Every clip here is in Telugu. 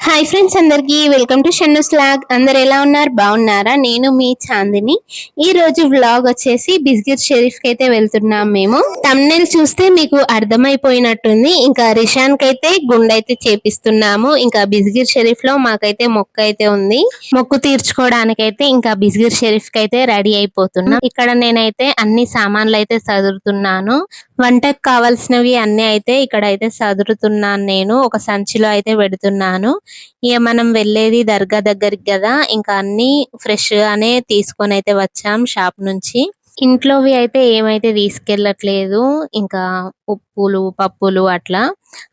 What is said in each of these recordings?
హాయ్ ఫ్రెండ్స్ అందరికి వెల్కమ్ టు షన్ను స్లాగ్. అందరు ఎలా ఉన్నారు? బాగున్నారా? నేను మీ చాందిని. ఈ రోజు వ్లాగ్ వచ్చేసి బిస్గిర్ షరీఫ్ కి అయితే వెళ్తున్నాం మేము. తమ్నెల్ చూస్తే మీకు అర్థమైపోయినట్టుంది. ఇంకా రిషాన్ కి అయితే గుండె అయితే చేపిస్తున్నాము. ఇంకా బిస్గిర్ షరీఫ్ లో మాకైతే మొక్క అయితే ఉంది. మొక్కు తీర్చుకోవడానికైతే ఇంకా బిస్గిర్ షరీఫ్ కి అయితే రెడీ అయిపోతున్నాం. ఇక్కడ నేనైతే అన్ని సామాన్లు అయితే చదువుతున్నాను. వంటకు కావాల్సినవి అన్ని అయితే ఇక్కడ అయితే సదురుతున్నాను. నేను ఒక సంచిలో అయితే పెడుతున్నాను. ఇక మనం వెళ్ళేది దర్గా దగ్గరికి కదా, ఇంకా అన్ని ఫ్రెష్ గానే తీసుకొని అయితే వచ్చాం షాప్ నుంచి. ఇంట్లోవి అయితే ఏమైతే తీసుకెళ్ళట్లేదు. ఇంకా ఉప్పులు పప్పులు అట్లా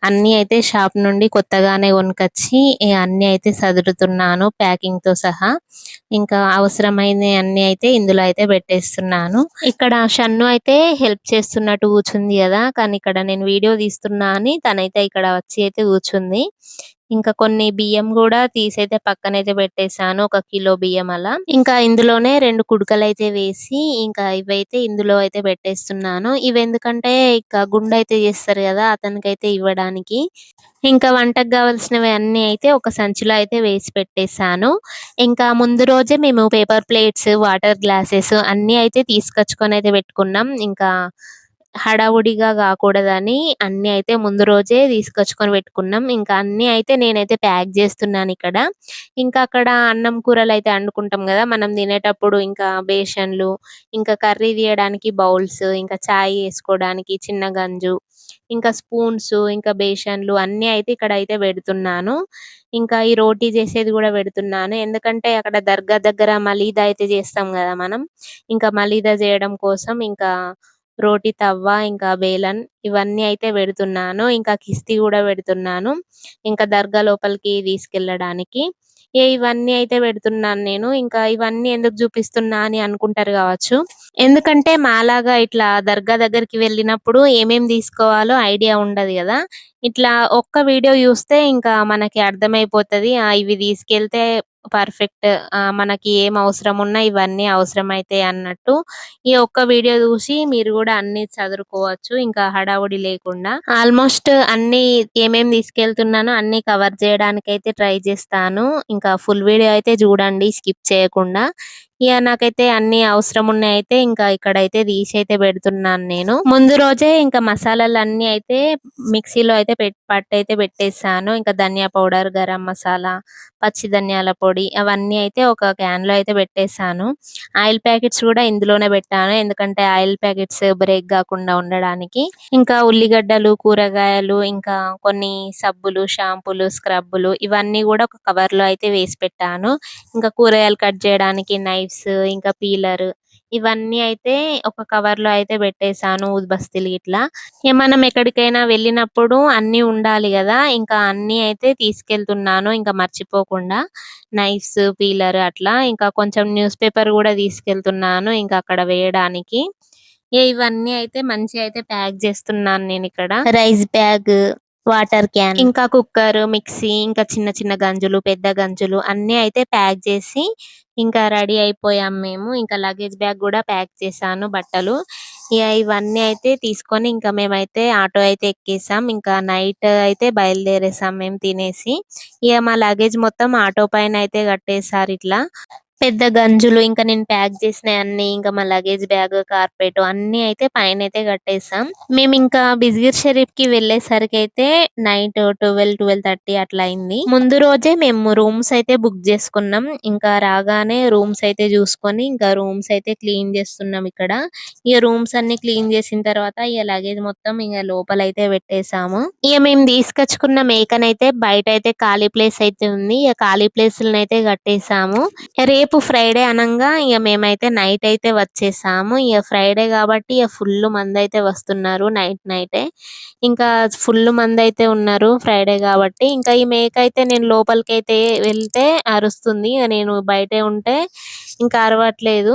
అన్ని అయితే షాప్ నుండి కొత్తగానే కొనుకొచ్చి అన్ని అయితే సదురుతున్నాను ప్యాకింగ్ తో సహా. ఇంకా అవసరమైన అన్ని అయితే ఇందులో అయితే పెట్టేస్తున్నాను. ఇక్కడ షన్ను అయితే హెల్ప్ చేస్తున్నట్టు కూర్చుంది కదా, కానీ ఇక్కడ నేను వీడియో తీస్తున్నా అని తనైతే ఇక్కడ వచ్చి అయితే కూర్చుంది. ఇంకా కొన్ని బియ్యం కూడా తీసైతే పక్కనైతే పెట్టేశాను, 1 కిలో బియ్యం అలా. ఇంకా ఇందులోనే 2 కుడుకలు అయితే వేసి ఇంకా ఇవైతే ఇందులో అయితే పెట్టేస్తున్నాను. ఇవి ఎందుకంటే ఇక గుండె అయితే చేస్తారు కదా అతనికైతే ఇవ్వడానికి. ఇంకా వంటకు కావాల్సినవి అన్ని అయితే ఒక సంచిలో అయితే వేసి పెట్టేశాను. ఇంకా ముందు రోజే మేము పేపర్ ప్లేట్స్, వాటర్ గ్లాసెస్ అన్ని అయితే తీసుకొచ్చుకొని అయితే పెట్టుకున్నాం. ఇంకా హడావుడిగా కాకూడదని అన్ని అయితే ముందు రోజే తీసుకొచ్చుకొని పెట్టుకున్నాం. ఇంకా అన్ని అయితే నేనైతే ప్యాక్ చేస్తున్నాను ఇక్కడ. ఇంకా అక్కడ అన్నం కూరలు అయితే వండుకుంటాం కదా మనం తినేటప్పుడు. ఇంకా బేషన్లు, ఇంకా కర్రీ తీయడానికి బౌల్స్, ఇంకా చాయ్ వేసుకోవడానికి చిన్న గంజు, ఇంకా స్పూన్స్, ఇంకా బేషన్లు అన్ని అయితే ఇక్కడ అయితే పెడుతున్నాను. ఇంకా ఈ రోటీ చేసేది కూడా పెడుతున్నాను. ఎందుకంటే అక్కడ దర్గా దగ్గర మలీదా అయితే చేస్తాం కదా మనం. ఇంకా మలీదా చేయడం కోసం ఇంకా రోటి తవ్వ, ఇంకా బేలన్ ఇవన్నీ అయితే పెడుతున్నాను. ఇంకా కిస్తీ కూడా పెడుతున్నాను. ఇంకా దర్గా లోపలికి తీసుకెళ్ళడానికి ఇవన్నీ అయితే పెడుతున్నాను నేను. ఇంకా ఇవన్నీ ఎందుకు చూపిస్తున్నా అని అనుకుంటారు కావచ్చు. ఎందుకంటే మాలాగా ఇట్లా దర్గా దగ్గరికి వెళ్ళినప్పుడు ఏమేం తీసుకోవాలో ఐడియా ఉండదు కదా. ఇట్లా ఒక్క వీడియో చూస్తే ఇంకా మనకి అర్థమైపోతది. ఇవి తీసుకెళ్తే పర్ఫెక్ట్, మనకి ఏం అవసరం ఉన్నా ఇవన్నీ అవసరం అయితాయి అన్నట్టు. ఈ ఒక్క వీడియో చూసి మీరు కూడా అన్ని చదువుకోవచ్చు ఇంకా హడావుడి లేకుండా. ఆల్మోస్ట్ అన్ని ఏమేమి తీసుకెళ్తున్నానో అన్ని కవర్ చేయడానికి అయితే ట్రై చేస్తాను. ఇంకా ఫుల్ వీడియో అయితే చూడండి స్కిప్ చేయకుండా. ఇక నాకైతే అన్ని అవసరం ఉన్నాయి అయితే ఇంకా ఇక్కడైతే తీసి అయితే పెడుతున్నాను నేను. ముందు రోజే ఇంకా మసాలాలు అన్ని అయితే మిక్సీలో అయితే పట్టు అయితే పెట్టేసాను. ఇంకా ధనియా పౌడర్, గరం మసాలా, పచ్చి ధనియాల పొడి అవన్నీ అయితే ఒక క్యాన్ లో అయితే పెట్టేసాను. ఆయిల్ ప్యాకెట్స్ కూడా ఇందులోనే పెట్టాను, ఎందుకంటే ఆయిల్ ప్యాకెట్స్ బ్రేక్ కాకుండా ఉండడానికి. ఇంకా ఉల్లిగడ్డలు, కూరగాయలు, ఇంకా కొన్ని సబ్బులు, షాంపూలు, స్క్రబ్బులు ఇవన్నీ కూడా ఒక కవర్ లో అయితే వేసి పెట్టాను. ఇంకా కూరగాయలు కట్ చేయడానికి నైఫ్స్, ఇంకా పీలర్ ఇవన్నీ అయితే ఒక కవర్ లో అయితే పెట్టేశాను. ఊద్బస్తీలు ఇట్లా మనం ఎక్కడికైనా వెళ్ళినప్పుడు అన్ని ఉండాలి కదా, ఇంకా అన్ని అయితే తీసుకెళ్తున్నాను ఇంకా మర్చిపోకుండా. నైఫ్స్, పీలర్ అట్లా ఇంకా కొంచెం న్యూస్ పేపర్ కూడా తీసుకెళ్తున్నాను ఇంకా అక్కడ వేయడానికి. ఇవన్నీ అయితే మంచిగా అయితే ప్యాక్ చేస్తున్నాను నేను ఇక్కడ. రైస్ బ్యాగ్, వాటర్ క్యాన్, ఇంకా కుక్కర్, మిక్సీ, ఇంకా చిన్న చిన్న గంజులు, పెద్ద గంజులు అన్ని అయితే ప్యాక్ చేసి ఇంకా రెడీ అయిపోయాం మేము. ఇంకా లగేజ్ బ్యాగ్ కూడా ప్యాక్ చేశాను బట్టలు. ఇవన్నీ అయితే తీసుకొని ఇంకా మేమైతే ఆటో అయితే ఎక్కేసాం. ఇంకా నైట్ అయితే బయలుదేరేసాం మేము తినేసి. మా లగేజ్ మొత్తం ఆటో పైన అయితే కట్టేసారు ఇట్లా. పెద్ద గంజులు, ఇంకా నేను ప్యాక్ చేసిన అన్ని, ఇంకా మా లగేజ్ బ్యాగ్, కార్పెట్ అన్ని అయితే పైన అయితే కట్టేసాం. మేము ఇంకా బిస్గిర్ షరీఫ్ కి వెళ్ళేసరికి అయితే నైట్ 12-12:30 అట్లా అయింది. ముందు రోజే మేము రూమ్స్ అయితే బుక్ చేసుకున్నాం. ఇంకా రాగానే రూమ్స్ అయితే చూసుకొని ఇంకా రూమ్స్ అయితే క్లీన్ చేస్తున్నాం ఇక్కడ. రూమ్స్ అన్ని క్లీన్ చేసిన తర్వాత లగేజ్ మొత్తం ఇంకా లోపల అయితే పెట్టేసాము. మేము తీసుకొచ్చుకున్న మేకనైతే బయట అయితే ఖాళీ ప్లేస్ అయితే ఉంది. ఖాళీ ప్లేసులను అయితే కట్టేసాము. రేపు ఫ్రైడే అనంగా మేమైతే నైట్ అయితే వచ్చేసాము. ఫ్రైడే కాబట్టి ఫుల్ మంది అయితే వస్తున్నారు నైట్ నైటే. ఇంకా ఫుల్ మంది అయితే ఉన్నారు ఫ్రైడే కాబట్టి. ఇంకా ఈ మేక అయితే నేను లోపలికి అయితే వెళ్తే అరుస్తుంది, నేను బయటే ఉంటే ఇంకా అరవట్లేదు.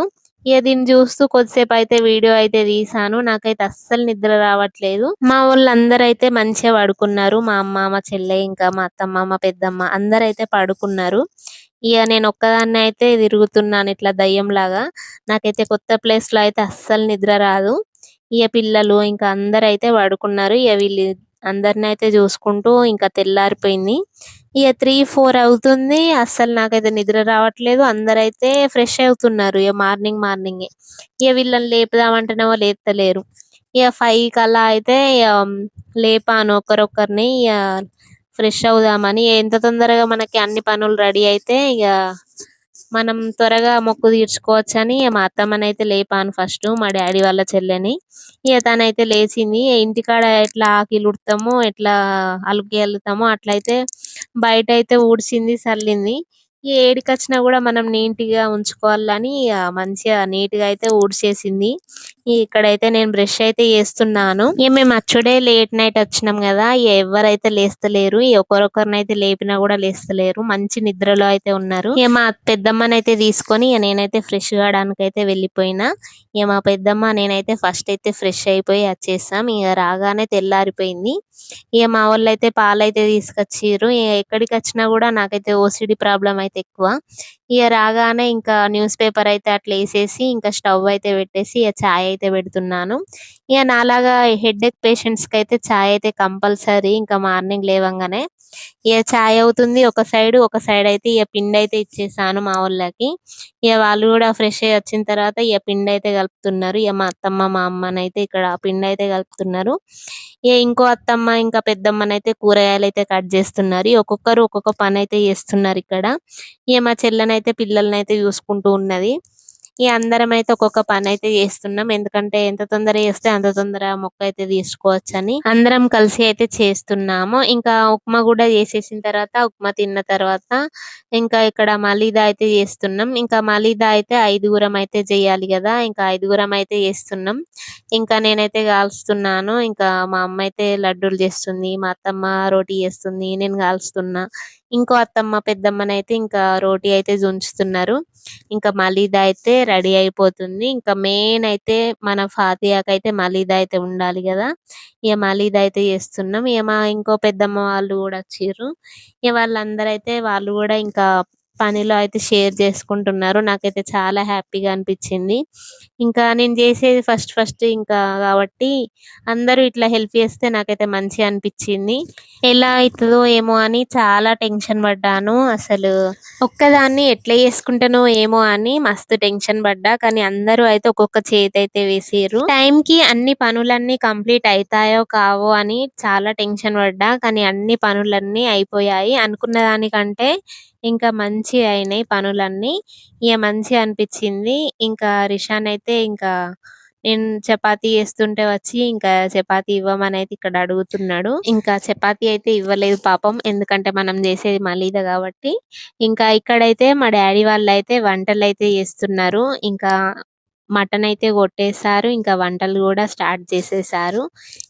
దీన్ని చూస్తూ కొద్దిసేపు అయితే వీడియో అయితే తీసాను. నాకైతే అస్సలు నిద్ర రావట్లేదు. మా వాళ్ళందరూ అయితే మంచిగా పడుకున్నారు. మా అమ్మ, మా చెల్లె, ఇంకా మా అత్తమ్మ, మా పెద్దమ్మ అందరైతే పడుకున్నారు. నేను ఒక్కదాన్ని అయితే తిరుగుతున్నాను ఇట్లా దయ్యంలాగా. నాకైతే కొత్త ప్లేస్ లో అయితే అస్సలు నిద్ర రాదు. పిల్లలు ఇంకా అందరైతే పడుకున్నారు. వీళ్ళు అందరిని అయితే చూసుకుంటూ ఇంకా తెల్లారిపోయింది. ఇక 3, 4 అవుతుంది. అస్సలు నాకైతే నిద్ర రావట్లేదు. అందరైతే ఫ్రెష్ అవుతున్నారు ఇక మార్నింగే. ఇక వీళ్ళని లేపుదామంటేనేమో లేపుతలేరు. ఇక 5 కల్లా అయితే లేపాను ఒకరొకరిని. ఇక ఫ్రెష్ అవుదామని. ఎంత తొందరగా మనకి అన్ని పనులు రెడీ అయితే ఇక మనం త్వరగా మొక్కు తీర్చుకోవచ్చని మా అత్తమ్మనైతే లేపాను ఫస్ట్, మా డాడీ వాళ్ళ చెల్లెని. ఇక తనైతే లేచింది. ఇంటికాడ ఎట్లా ఆకిలి ఉడతామో, ఎట్లా అలుకు చల్లుతామో అట్లయితే బయటైతే ఊడ్చింది, సల్లింది. ఈ ఏడికొచ్చినా కూడా మనం నీట్‌గా ఉంచుకోవాలని మంచిగా నీట్‌గా అయితే ఊడ్చేసింది. ఇక్కడైతే నేను బ్రష్ అయితే చేస్తున్నాను. ఇక మేము అచ్చుడే లేట్ నైట్ వచ్చినాం కదా! ఎవ్వరైతే లేస్తలేరు. ఒకరొకరినైతే లేపినా కూడా లేస్తలేరు. మంచి నిద్రలో అయితే ఉన్నారు. ఇక మా పెద్దమ్మనైతే తీసుకొని ఇక నేనైతే ఫ్రెష్ కావడానికైతే వెళ్ళిపోయినా. ఇక మా పెద్దమ్మ నేనైతే ఫస్ట్ అయితే ఫ్రెష్ అయిపోయి వచ్చేసాం. ఇక రాగానే తెల్లారిపోయింది. ఇక మా వాళ్ళైతే పాలైతే తీసుకొచ్చిర్రు. ఇక ఎక్కడికి వచ్చినా కూడా నాకైతే ఓసిడి ప్రాబ్లం అయితే ఎక్కువ. ఇక రాగానే ఇంకా న్యూస్ పేపర్ అయితే అట్లా వేసేసి ఇంకా స్టవ్ అయితే పెట్టేసి ఇక చాయ్ అయితే పెడుతున్నాను. ఇక నాలాగా హెడేక్ పేషెంట్స్కి అయితే చాయ్ అయితే కంపల్సరీ ఇంకా మార్నింగ్ లేవంగానే. ఇక చాయ్ అవుతుంది ఒక సైడ్ అయితే ఇక పిండి అయితే ఇచ్చేసాను మా వాళ్ళకి. ఇక వాళ్ళు కూడా ఫ్రెష్ అయ్యి వచ్చిన తర్వాత ఇక పిండి అయితే కలుపుతున్నారు. ఇక మా అత్తమ్మ మా అమ్మనైతే ఇక్కడ పిండి అయితే కలుపుతున్నారు. ఇక ఇంకో అత్తమ్మ ఇంకా పెద్దమ్మనైతే కూరగాయలు అయితే కట్ చేస్తున్నారు. ఒక్కొక్కరు ఒక్కొక్క పని అయితే చేస్తున్నారు ఇక్కడ. ఇక మా చెల్లెనైతే పిల్లల్నైతే చూసుకుంటూ ఉన్నది. ఇక అందరం అయితే ఒక్కొక్క పని అయితే చేస్తున్నాం. ఎందుకంటే ఎంత తొందర చేస్తే అంత తొందర మొక్క అయితే తీసుకోవచ్చని అందరం కలిసి అయితే చేస్తున్నాము. ఇంకా ఉప్మా కూడా చేసేసిన తర్వాత ఉప్మా తిన్న తర్వాత ఇంకా ఇక్కడ మలీదా అయితే చేస్తున్నాం. ఇంకా మలీదా అయితే 5గురం అయితే చేయాలి కదా! ఇంకా 5గురం అయితే చేస్తున్నాం. ఇంకా నేనైతే కాల్స్తున్నాను. ఇంకా మా అమ్మ అయితే లడ్డూలు చేస్తుంది. మా అత్తమ్మ రోటీ చేస్తుంది. నేను కాల్స్తున్నా. ఇంకో అత్తమ్మ పెద్దమ్మనైతే ఇంకా రోటీ అయితే జుంచుతున్నారు. ఇంకా మలీదా అయితే రెడీ అయిపోతుంది. ఇంకా మెయిన్ అయితే మన ఫాతియాకైతే మలీదా అయితే ఉండాలి కదా! ఇక మలీదా అయితే చేస్తున్నాం. ఇక మా ఇంకో పెద్దమ్మ వాళ్ళు కూడా వచ్చిర్రు. ఇక వాళ్ళందరైతే వాళ్ళు కూడా ఇంకా పనిలో అయితే షేర్ చేసుకుంటున్నారు. నాకైతే చాలా హ్యాపీగా అనిపించింది. ఇంకా నేను చేసేది ఫస్ట్ ఫస్ట్ ఇంకా కాబట్టి అందరూ ఇట్లా హెల్ప్ చేస్తే నాకైతే మంచిగా అనిపించింది. ఎలా అయితదో ఏమో అని చాలా టెన్షన్ పడ్డాను. అసలు ఒక్కదాన్ని ఎట్లా చేసుకుంటానో ఏమో అని మస్తు టెన్షన్ పడ్డా. కానీ అందరూ అయితే ఒక్కొక్క చేతైతే వేసిర్రు. టైంకి అన్ని పనులన్నీ కంప్లీట్ అయితాయో కావో అని చాలా టెన్షన్ పడ్డా. కానీ అన్ని పనులన్నీ అయిపోయాయి. అనుకున్న దానికంటే ఇంకా మంచిగా అయినాయి పనులన్నీ. ఇక మంచిగా అనిపించింది. ఇంకా రిషాన్ అయితే ఇంకా నేను చపాతీ చేస్తుంటే వచ్చి ఇంకా చపాతీ ఇవ్వమని అయితే ఇక్కడ అడుగుతున్నాడు. ఇంకా చపాతీ అయితే ఇవ్వలేదు పాపం. ఎందుకంటే మనం చేసేది మలీదా కాబట్టి. ఇంకా ఇక్కడైతే మా డాడీ వాళ్ళైతే వంటలైతే చేస్తున్నారు. ఇంకా మటన్ అయితే కొట్టేసారు. ఇంకా వంటలు కూడా స్టార్ట్ చేసేసారు.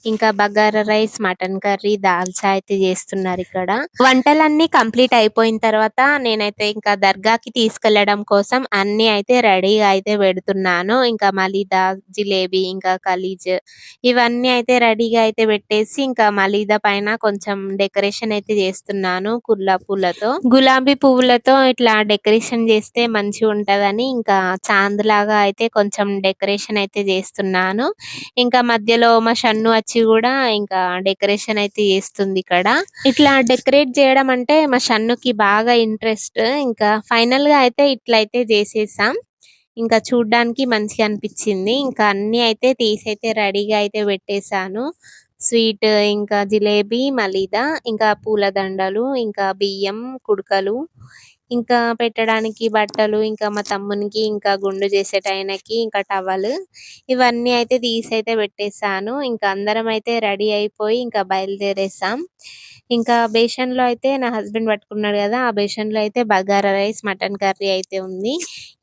ఇంకా bagara rice, mutton curry, dalcha అయితే చేస్తున్నారిక్కడ. వంటలన్నీ కంప్లీట్ అయిపోయిన తర్వాత నేనైతే ఇంకా దర్గాకి తీసుకెళ్లడం కోసం అన్నీ అయితే రెడీగా అయితే పెడుతున్నాను. ఇంకా మలీదా, జిలేబీ, ఇంకా ఖలీజ్ ఇవన్నీ అయితే రెడీగా అయితే పెట్టేసి ఇంకా మలీదా పైన కొంచెం డెకరేషన్ అయితే చేస్తున్నాను పూలతో. గులాబీ పువ్వులతో ఇట్లా డెకరేషన్ చేస్తే మంచిగుంటదని ఇంకా చాంద్ లాగా అయితే కొంచెం డెకరేషన్ అయితే చేస్తున్నాను. ఇంకా మధ్యలో మా షన్ను వచ్చి కూడా ఇంకా డెకరేషన్ అయితే చేస్తుంది ఇక్కడ. ఇట్లా డెకరేట్ చేయడం అంటే మా షన్నుకి బాగా ఇంట్రెస్ట్. ఇంకా ఫైనల్‌గా అయితే ఇట్లయితే చేసేసాం. ఇంకా చూడ్డానికి మంచిగా అనిపించింది. ఇంకా అన్నీ అయితే తీసైతే రెడీగా అయితే పెట్టేసాను. స్వీట్, ఇంకా జిలేబీ, మలీదా, ఇంకా పూలదండలు, ఇంకా బియ్యం, కుడకలు, ఇంకా పెట్టడానికి బట్టలు, ఇంకా మా తమ్మునికి ఇంకా గుండు చేసేటాయనకి ఇంకా టవల్ ఇవన్నీ అయితే తీసైతే పెట్టేసాను. ఇంకా అందరం అయితే రెడీ అయిపోయి ఇంకా బయలుదేరేసాం. ఇంకా బేషన్‌లో అయితే నా హస్బెండ్ పట్టుకున్నాడు కదా! ఆ బేషన్‌లో అయితే బగారా రైస్, మటన్ కర్రీ అయితే ఉంది.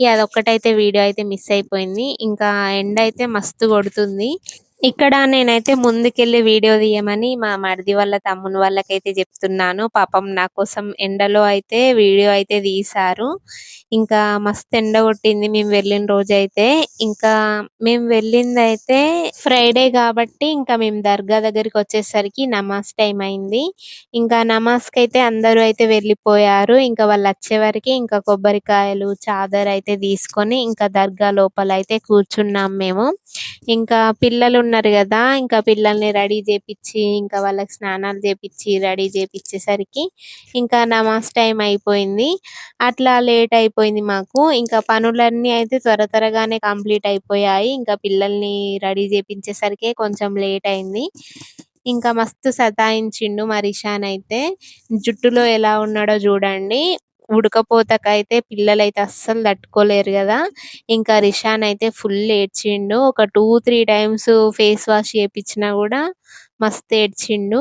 ఇగ అదొక్కటైతే వీడియో అయితే మిస్ అయిపోయింది. ఇంకా ఎండ అయితే మస్తు కొడుతుంది. ఇక్కడ నేనైతే ముందుకెళ్ళి వీడియో తీయమని మా మరిది వాళ్ళ తమ్ముని వాళ్ళకైతే చెప్తున్నాను. పాపం నా కోసం ఎండలో అయితే వీడియో అయితే తీశారు. ఇంకా మస్తు ఎండ కొట్టింది మేము వెళ్ళిన రోజైతే. ఇంకా మేము వెళ్ళిందైతే ఫ్రైడే కాబట్టి ఇంకా మేము దర్గా దగ్గరికి వచ్చేసరికి నమాజ్ టైం అయింది. ఇంకా నమాజ్‌కైతే అందరూ అయితే వెళ్ళిపోయారు. ఇంకా వాళ్ళొచ్చేవరకి ఇంకా కొబ్బరికాయలు, చాదర్ అయితే తీసుకొని ఇంకా దర్గా లోపలైతే కూర్చున్నాం మేము. ఇంకా పిల్లలు ఉన్నారు కదా, ఇంకా పిల్లల్ని రెడీ చేపిచ్చి ఇంకా వాళ్ళకి స్నానాలు చేపిచ్చి రెడీ చేపిచ్చేసరికి ఇంకా నమాజ్ టైం అయిపోయింది. అట్లా లేట్ అయిపోయింది మాకు. ఇంకా పనులన్నీ అయితే త్వరగానే కంప్లీట్ అయిపోయాయి. ఇంకా పిల్లల్ని రెడీ చేపించేసరికి కొంచెం లేట్ అయింది. ఇంకా మస్తు సతాయించిండు మా రిషాన్ అయితే. జుట్టులో ఎలా ఉన్నాడో చూడండి. ఉడకపోతకైతే పిల్లలైతే అస్సలు తట్టుకోలేరు కదా. ఇంకా రిషాన్ అయితే ఫుల్ ఏడ్చిండు. ఒక 2, 3 టైమ్స్ ఫేస్ వాష్ చేపించినా కూడా మస్తు ఏడ్చిండు.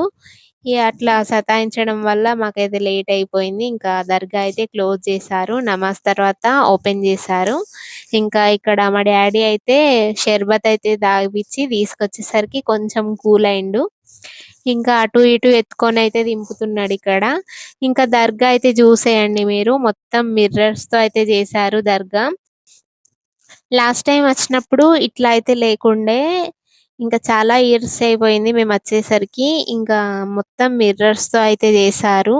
ఇగ అట్లా సతాయించడం వల్ల మాకైతే లేట్ అయిపోయింది. ఇంకా దర్గా అయితే క్లోజ్ చేశారు. నమాజ్ తర్వాత ఓపెన్ చేశారు. ఇంకా ఇక్కడ మా డాడీ అయితే షర్బత్ అయితే తాగిపిచ్చి తీసుకొచ్చేసరికి కొంచెం కూల్ అయిండు. ఇంకా అటు ఇటు ఎత్తుకొని అయితే దింపుతున్నాడు ఇక్కడ. ఇంకా దర్గా అయితే చూసేయండి మీరు, మొత్తం మిర్రర్స్ తో అయితే చేశారు దర్గా. లాస్ట్ టైం వచ్చినప్పుడు ఇట్లా అయితే లేకుండే. ఇంకా చాలా ఇయర్స్ అయిపోయింది మేము వచ్చేసరికి. ఇంకా మొత్తం మిర్రర్స్ తో అయితే చేశారు.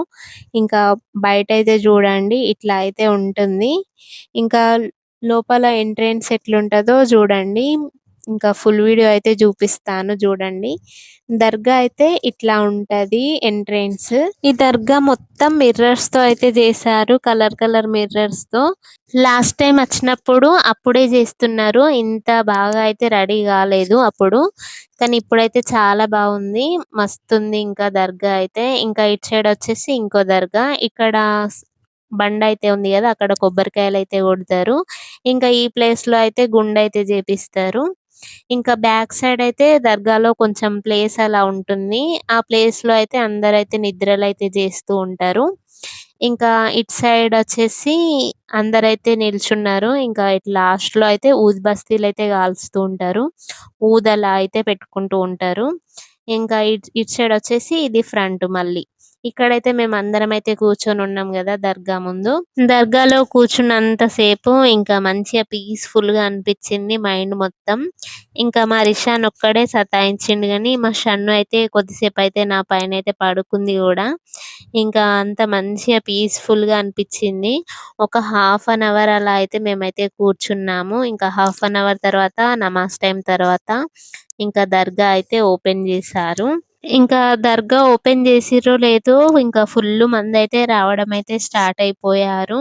ఇంకా బయట అయితే చూడండి ఇట్లా అయితే ఉంటుంది. ఇంకా లోపల ఎంట్రెన్స్ ఎట్లుంటదో చూడండి. ఇంకా ఫుల్ వీడియో అయితే చూపిస్తాను చూడండి. దర్గా అయితే ఇట్లా ఉంటది ఎంట్రెన్స్. ఈ దర్గా మొత్తం మిర్రర్స్ తో అయితే చేశారు, కలర్ మిర్రర్స్ తో. లాస్ట్ టైం వచ్చినప్పుడు అప్పుడే చేస్తున్నారు, ఇంత బాగా అయితే రెడీ కాలేదు అప్పుడు. కానీ ఇప్పుడైతే చాలా బాగుంది, మస్తుంది. ఇంకా దర్గా అయితే ఇంకా ఇటు సైడ్ వచ్చేసి ఇంకో దర్గా. ఇక్కడ బండ అయితే ఉంది కదా, అక్కడ కొబ్బరికాయలు అయితే కొడతారు. ఇంకా ఈ ప్లేస్ లో అయితే గుండె అయితే చేపిస్తారు. ఇంకా బ్యాక్ సైడ్ అయితే దర్గాలో కొంచెం ప్లేస్ అలా ఉంటుంది. ఆ ప్లేస్ లో అయితే అందరైతే నిద్రలు అయితే చేస్తూ ఉంటారు. ఇంకా ఇటు సైడ్ వచ్చేసి అందరైతే నిల్చున్నారు. ఇంకా ఇటు లాస్ట్ లో అయితే ఊద్ బస్తీలు అయితే కాల్చుతూ ఉంటారు. ఊదలా అయితే పెట్టుకుంటూ ఉంటారు. ఇంకా ఇటు సైడ్ వచ్చేసి ఇది ఫ్రంట్ మళ్ళీ. ఇక్కడైతే మేము అందరం అయితే కూర్చొని ఉన్నాం కదా దర్గా ముందు. దర్గాలో కూర్చున్నంత సేపు ఇంకా మంచిగా పీస్ఫుల్ గా అనిపించింది మైండ్ మొత్తం. ఇంకా మా రిషాన్ ఒక్కడే సతాయించిండు గాని మా షన్ను అయితే కొద్దిసేపు అయితే నా పైన అయితే పడుకుంది కూడా. ఇంకా అంత మంచిగా పీస్ఫుల్ గా అనిపించింది. ఒక ½ అలా అయితే మేమైతే కూర్చున్నాము. ఇంకా ½ తర్వాత నమాజ్ టైం తర్వాత ఇంకా దర్గా అయితే ఓపెన్ చేశారు. ఇంకా దర్గా ఓపెన్ చేసిర్రో లేదో ఇంకా ఫుల్ మంది అయితే రావడం అయితే స్టార్ట్ అయిపోయారు.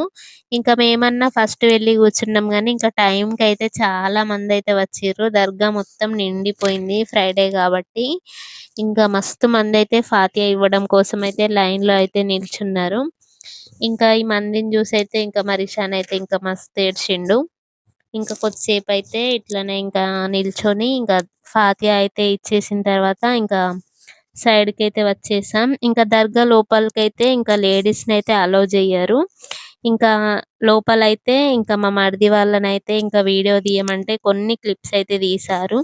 ఇంకా మేమన్నా ఫస్ట్ వెళ్ళి కూర్చున్నాం గానీ ఇంకా టైం కి అయితే చాలా మంది అయితే వచ్చిర్రు. దర్గా మొత్తం నిండిపోయింది ఫ్రైడే కాబట్టి. ఇంకా మస్తు మంది అయితే ఫాతియా ఇవ్వడం కోసం అయితే లైన్ లో అయితే నిల్చున్నారు. ఇంకా ఈ మందిని చూసి అయితే ఇంకా మా రిషాన్ అయితే ఇంకా మస్తు ఏడ్చిండు. ఇంకా కొద్దిసేపు అయితే ఇట్లనే ఇంకా నిల్చొని ఇంకా ఫాతియా అయితే ఇచ్చేసిన తర్వాత ఇంకా సైడ్ కి అయితే వచ్చేసాం. ఇంకా దర్గా లోపలికైతే ఇంకా లేడీస్ ని అయితే అలో చెయ్యరు. ఇంకా లోపలైతే ఇంకా మా మరిది వాళ్ళనైతే ఇంకా వీడియో తీయమంటే కొన్ని క్లిప్స్ అయితే తీశారు.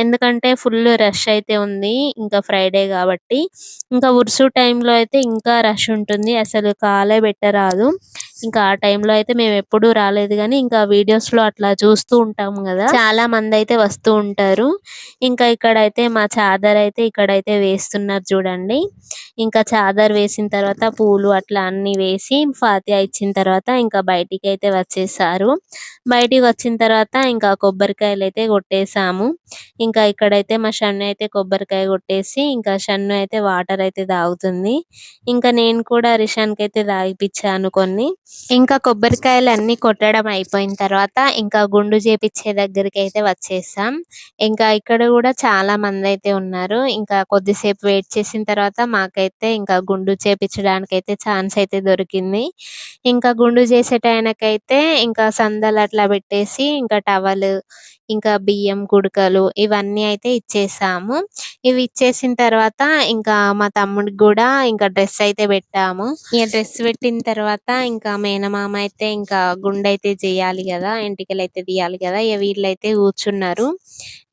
ఎందుకంటే ఫుల్ రష్ అయితే ఉంది ఇంకా ఫ్రైడే కాబట్టి. ఇంకా ఉర్సు టైంలో అయితే ఇంకా రష్ ఉంటుంది, అసలు కాలే పెట్టరాదు. ఇంకా ఆ టైంలో అయితే మేము ఎప్పుడూ రాలేదు కానీ ఇంకా వీడియోస్ లో అట్లా చూస్తూ ఉంటాము కదా, చాలా మంది అయితే వస్తూ ఉంటారు. ఇంకా ఇక్కడైతే మా చాదర్ అయితే ఇక్కడైతే వేస్తున్నారు చూడండి. ఇంకా చాదర్ వేసిన తర్వాత పూలు అట్లా అన్ని వేసి ఫాతియా ఇచ్చిన తర్వాత ఇంకా బయటికి అయితే వచ్చేసారు. బయటికి వచ్చిన తర్వాత ఇంకా కొబ్బరికాయలు అయితే కొట్టేసాము. ఇంకా ఇక్కడైతే మా షన్ను అయితే కొబ్బరికాయ కొట్టేసి ఇంకా షన్ను అయితే వాటర్ అయితే తాగుతుంది. ఇంకా నేను కూడా రిషాన్కి అయితే తాగిపిచ్చాను కొన్ని. ఇంకా కొబ్బరికాయలు అన్ని కొట్టడం అయిపోయిన తర్వాత ఇంకా గుండు చేపిచ్చే దగ్గరికి అయితే వచ్చేసాం. ఇంకా ఇక్కడ కూడా చాలా మంది అయితే ఉన్నారు. ఇంకా కొద్దిసేపు వెయిట్ చేసిన తర్వాత మాకైతే ఇంకా గుండు చేపించడానికి అయితే ఛాన్స్ అయితే దొరికింది. ఇంకా గుండు చేసేటాయనకైతే ఇంకా సందలు అట్లా పెట్టేసి ఇంకా టవల్ ఇంకా బియ్యం కుడకలు ఇవన్నీ అయితే ఇచ్చేసాము. ఇవి ఇచ్చేసిన తర్వాత ఇంకా మా తమ్ముడికి కూడా ఇంకా డ్రెస్ అయితే పెట్టాము. ఇక డ్రెస్ పెట్టిన తర్వాత ఇంకా మేనమామ అయితే ఇంకా గుండె అయితే చేయాలి కదా, ఎంటికలు అయితే తీయాలి కదా. ఇక వీళ్ళైతే కూర్చున్నారు.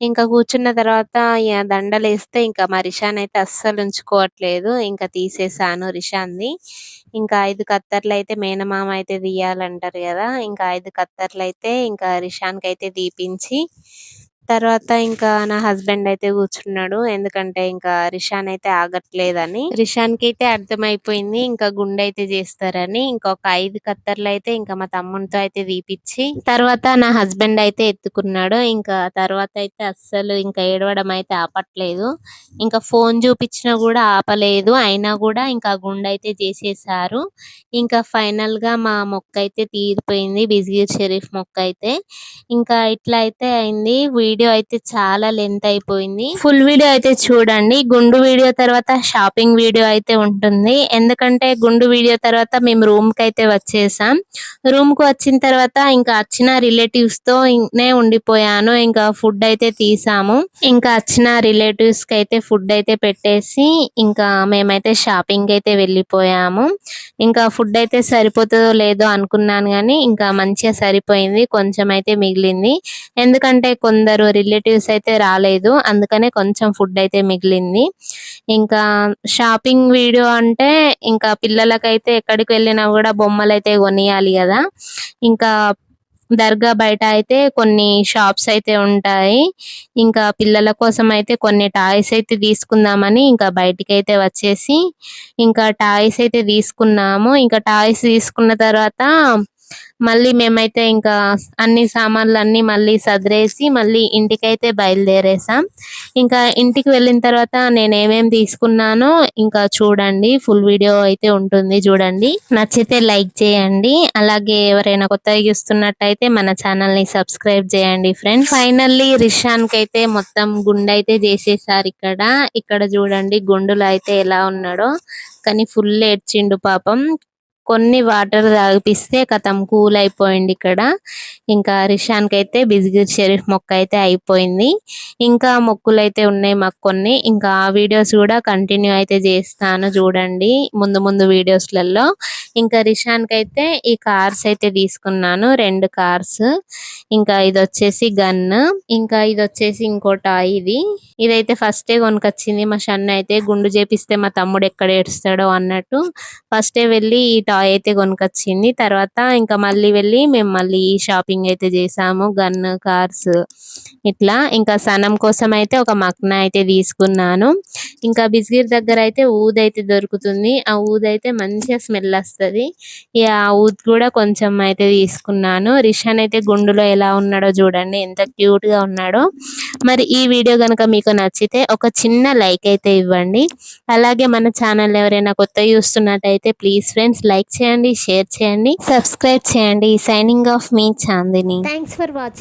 ఇంకా కూర్చున్న తర్వాత ఇక దండలు వేస్తే ఇంకా మా రిషాన్ అయితే అస్సలు ఉంచుకోవట్లేదు. ఇంకా తీసేసాను రిషాన్ది. ఇంకా 5 కత్తర్లు అయితే మేనమామ అయితే తీయాలంటారు కదా, ఇంకా 5 కత్తర్లు అయితే ఇంకా రిషాన్కి అయితే తీపించి తర్వాత ఇంకా నా హస్బెండ్ అయితే కూర్చున్నాడు. ఎందుకంటే ఇంకా రిషాన్ అయితే ఆగట్లేదని. రిషాన్ కి అయితే అర్థమైపోయింది ఇంకా గుండె అయితే చేస్తారని. ఇంకొక 5 కత్తర్లు అయితే ఇంకా మా తమ్మునితో అయితే తీపిచ్చి తర్వాత నా హస్బెండ్ అయితే ఎత్తుకున్నాడు. ఇంకా తర్వాత అయితే అస్సలు ఇంకా ఏడవడం అయితే ఆపట్లేదు. ఇంకా ఫోన్ చూపించినా కూడా ఆపలేదు. అయినా కూడా ఇంకా గుండె అయితే చేసేసారు. ఇంకా ఫైనల్ గా మా మొక్క అయితే తీరిపోయింది. బిజ్గిర్ షరీఫ్ మొక్క అయితే. ఇంకా ఇట్లా అయితే అయింది. వీడియో అయితే చాలా లెంత్ అయిపోయింది. ఫుల్ వీడియో అయితే చూడండి. గుండు వీడియో తర్వాత షాపింగ్ వీడియో అయితే ఉంటుంది. ఎందుకంటే గుండు వీడియో తర్వాత మేము రూమ్ కి అయితే వచ్చేసాం. రూమ్ కు వచ్చిన తర్వాత ఇంకా వచ్చిన రిలేటివ్స్ తో నే ఉండిపోయాను. ఇంకా ఫుడ్ అయితే తీసాము. ఇంకా వచ్చిన రిలేటివ్స్ కి అయితే ఫుడ్ అయితే పెట్టేసి ఇంకా మేమైతే షాపింగ్ అయితే వెళ్ళిపోయాము. ఇంకా ఫుడ్ అయితే సరిపోతుందో లేదో అనుకున్నాను కానీ ఇంకా మంచిగా సరిపోయింది. కొంచెం అయితే మిగిలింది. ఎందుకంటే కొందరు రిలేటివ్స్ అయితే రాలేదు. అందుకనే కొంచెం ఫుడ్ అయితే మిగిలింది. ఇంకా షాపింగ్ వీడియో అంటే ఇంకా పిల్లలకైతే ఎక్కడికి వెళ్ళినా కూడా బొమ్మలు అయితే కొనియాలి కదా. ఇంకా దర్గా బయట అయితే కొన్ని షాప్స్ అయితే ఉంటాయి. ఇంకా పిల్లల కోసం అయితే కొన్ని టాయ్స్ అయితే తీసుకుందామని ఇంకా బయటికి అయితే వచ్చేసి ఇంకా టాయ్స్ అయితే తీసుకున్నాము. ఇంకా టాయ్స్ తీసుకున్న తర్వాత మళ్ళీ మేమైతే ఇంకా అన్ని సామాన్లు అన్ని మళ్ళీ సదిరేసి మళ్ళీ ఇంటికైతే బయలుదేరేసాం. ఇంకా ఇంటికి వెళ్ళిన తర్వాత నేను ఏమేమి తీసుకున్నానో ఇంకా చూడండి. ఫుల్ వీడియో అయితే ఉంటుంది చూడండి. నచ్చితే లైక్ చేయండి. అలాగే ఎవరైనా కొత్తగా చూస్తున్నట్టయితే మన ఛానల్ ని సబ్స్క్రైబ్ చేయండి ఫ్రెండ్స్. ఫైనల్లీ రిషాన్ కి అయితే మొత్తం గుండె అయితే చేసేసారు ఇక్కడ. ఇక్కడ చూడండి గుండులో అయితే ఎలా ఉన్నాడో. కానీ ఫుల్ ఏడ్చిండు పాపం. కొన్ని వాటర్ తాగిపిస్తే కథం కూల్ అయిపోయింది ఇక్కడ. ఇంకా రిషాన్ కి అయితే బిజ్గిర్ షరీఫ్ మొక్క అయితే అయిపోయింది. ఇంకా మొక్కులు అయితే ఉన్నాయి మాకు కొన్ని. ఇంకా ఆ వీడియోస్ కూడా కంటిన్యూ అయితే చేస్తాను చూడండి ముందు ముందు వీడియోస్లలో. ఇంకా రిషాన్ కి అయితే ఈ కార్స్ అయితే తీసుకున్నాను. 2 కార్స్. ఇంకా ఇది వచ్చేసి గన్. ఇంకా ఇది వచ్చేసి ఇంకో టాయ్ ఇది. ఇదైతే ఫస్టే కొనుకొచ్చింది మా షన్న అయితే. గుండు చేపిస్తే మా తమ్ముడు ఎక్కడ ఏడుస్తాడో అన్నట్టు ఫస్టే వెళ్ళి ఈ టాయ్ అయితే కొనుకొచ్చింది. తర్వాత ఇంకా మళ్ళీ వెళ్ళి మేము మళ్ళీ షాపింగ్ అయితే చేసాము. గన్, కార్స్ ఇట్లా. ఇంకా సనం కోసం అయితే ఒక మక్నా అయితే తీసుకున్నాను. ఇంకా బిజ్గిర్ దగ్గర అయితే ఊద్ అయితే దొరుకుతుంది. ఆ ఊద్ అయితే మంచిగా స్మెల్ వస్తది. ఆ ఊద్ కూడా కొంచెం అయితే తీసుకున్నాను. రిషాన్ అయితే గుండులో ఎలా ఉన్నాడో చూడండి ఎంత క్యూట్ గా ఉన్నాడో. మరి ఈ వీడియో గనుక మీకు నచ్చితే ఒక చిన్న లైక్ అయితే ఇవ్వండి. అలాగే మన ఛానల్ ఎవరైనా కొత్త చూస్తున్నట్టయితే ప్లీజ్ ఫ్రెండ్స్ లైక్ చేయండి, షేర్ చేయండి, సబ్స్క్రైబ్ చేయండి. సైనింగ్ ఆఫ్ మీ చాందిని. Thanks for watching.